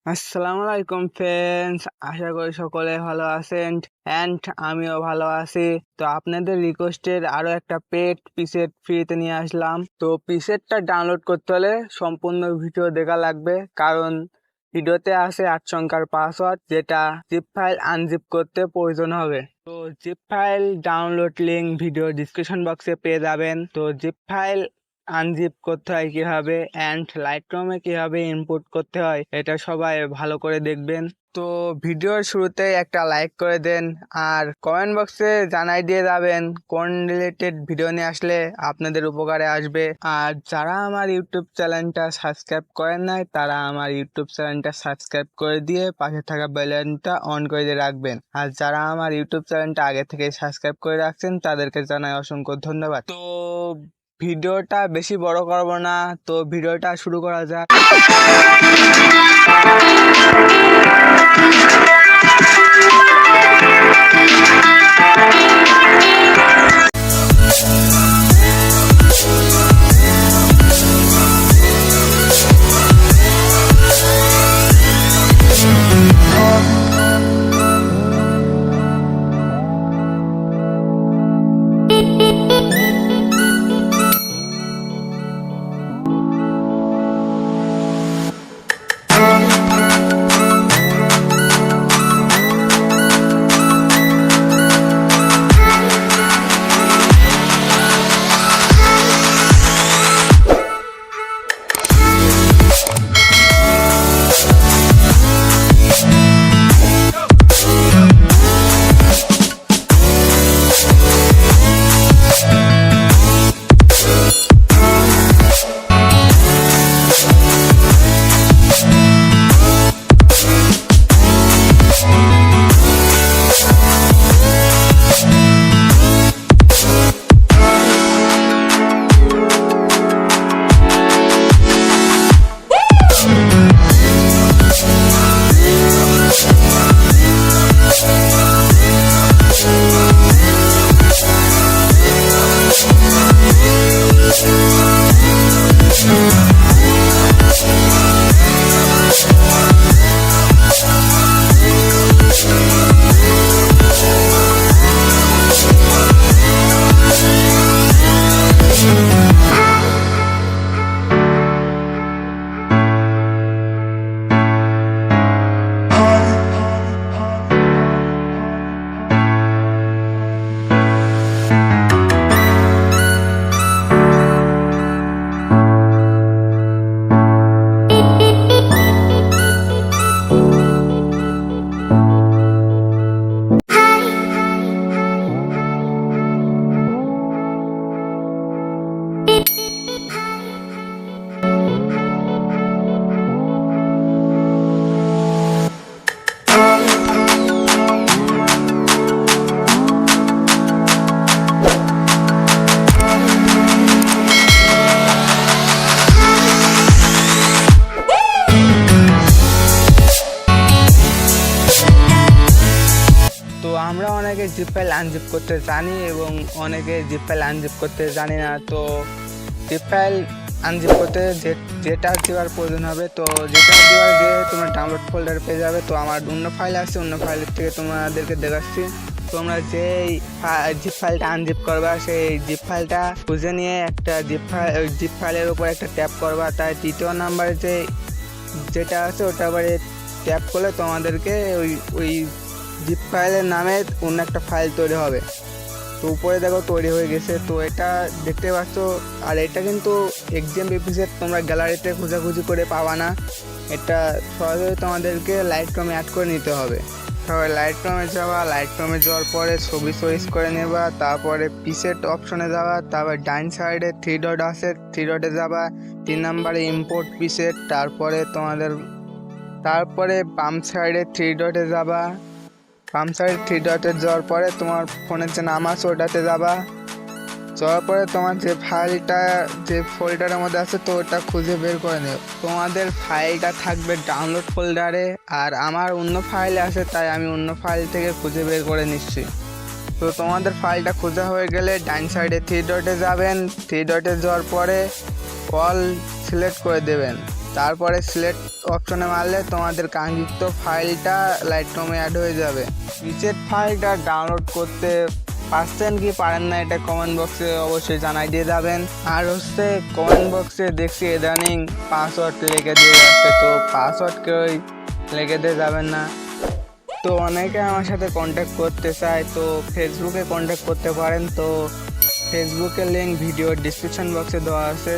আসসালামু আলাইকুম ফ্রেন্ডস, আশা করি সকলে ভালো আছেন অ্যান্ড আমিও ভালো আছি। তো আপনাদের রিকোয়েস্টের আরো একটা পেট পিসেট ফ্রিতে নিয়ে আসলাম। তো পিসেটটা ডাউনলোড করতে হলে সম্পূর্ণ ভিডিও দেখা লাগবে, কারণ ভিডিওতে আছে 8 সংখ্যার পাসওয়ার্ড, যেটা জিপ ফাইল আনজিপ করতে প্রয়োজন হবে। তো zip file download link video description বক্সে পেয়ে যাবেন। তো জিপ ফাইল আনজিপ করতে হয় কিভাবে অ্যান্ড লাইটরুমে কিভাবে ইনপুট করতে হয়, এটা সবাই ভালো করে দেখবেন। তো ভিডিওর শুরুতে একটা লাইক করে দেন আর কমেন্ট বক্সে জানাই দিয়ে যাবেন কোন রিলেটেড ভিডিও নিয়ে আসলে আপনাদের উপকারে আসবে। আর যারা আমার ইউটিউব চ্যানেলটা সাবস্ক্রাইব করেন নাই, তারা আমার ইউটিউব চ্যানেলটা সাবস্ক্রাইব করে দিয়ে পাশে থাকা বেলটা অন করে দিয়ে রাখবেন। আর যারা আমার ইউটিউব চ্যানেলটা আগে থেকে সাবস্ক্রাইব করে রাখছেন, তাদেরকে জানাই অসংখ্য ধন্যবাদ। তো ভিডিওটা বেশি বড় করব না, তো ভিডিওটা শুরু করা যাক। তো আমরা অনেকে জিপ ফাইল আনজিপ করতে জানি এবং অনেকে জিপ ফাইল আনজিপ করতে জানি না। তো জিপ ফাইল আনজিপ করতে যেটা দেওয়ার প্রয়োজন হবে, তো যেটা দেওয়ার যে তোমরা ডাউনলোড ফোল্ডার পেয়ে যাবে। তো আমার অন্য ফাইল আছে, অন্য ফাইলের থেকে তোমাদেরকে দেখাচ্ছি। তোমরা যেই জিপ ফাইলটা আনজিপ করবা, সেই জিপ ফাইলটা খুঁজে নিয়ে একটা জিপ ফাইলের উপর একটা ট্যাপ করবা। তাই তৃতীয় নাম্বারে যেটা আছে ওটা আবারে ট্যাপ করলে তোমাদেরকে ওই জিপ ফাইলের নামে অন্য একটা ফাইল তৈরি হবে। তো উপরে দেখো তৈরি হয়ে গেছে। তো এটা দেখতে পাচ্ছ। আর এটা কিন্তু এক্সএমপি তোমরা গ্যালারিতে খোঁজাখুঁজি করে পাবা না, এটা সরাসরি তোমাদেরকে লাইটরুমে অ্যাড করে নিতে হবে। তারপরে লাইটরুমে যাওয়া, লাইটরুমে যাওয়ার পরে ছবি চয়েস করে নেবা, তারপরে পিসেট অপশনে যাওয়া, তারপরে ডাইন সাইডে 3 ডট আছে, 3 ডটে যাবা, 3 নাম্বারে ইম্পোর্ট পিসেট, তারপরে বাম সাইডে 3 ডটে যাবা। বাম সাইড 3 ডটে যাওয়ার পরে তোমার ফোনের যে নাম আছে ওটাতে যাবা। যাওয়ার পরে তোমার যে ফাইলটা যে ফোল্ডারের মধ্যে আছে, তো ওটা খুঁজে বের করে নিও। তোমাদের ফাইলটা থাকবে ডাউনলোড ফোল্ডারে, আর আমার অন্য ফাইল আছে, তাই আমি অন্য ফাইল থেকে খুঁজে বের করে নিচ্ছি। তো তোমাদের ফাইলটা খোঁজা হয়ে গেলে ডাইন সাইডে 3 ডটে যাবেন। 3 ডটে যাওয়ার পরে অল সিলেক্ট করে দেবেন। তারপরে সিলেক্ট অপশনে মারলে তোমাদের কাঙ্ক্ষিত ফাইলটা লাইটরুমে অ্যাড হয়ে যাবে। প্রিসেট ফাইলটা ডাউনলোড করতে পারছেন কি পারেন না এটা কমেন্ট বক্সে অবশ্যই জানাই দিয়ে যাবেন। আর কমেন্ট বক্সে দেখছি ইদানিং পাসওয়ার্ড লিখে দিয়ে যাচ্ছে, তো পাসওয়ার্ড কেউই লিখে দিয়ে যাবেন না। তো অনেকে আমার সাথে কন্ট্যাক্ট করতে চায়, তো ফেসবুকে কন্ট্যাক্ট করতে পারেন। তো ফেসবুকের লিঙ্ক ভিডিওর ডিসক্রিপশন বক্সে দেওয়া আছে।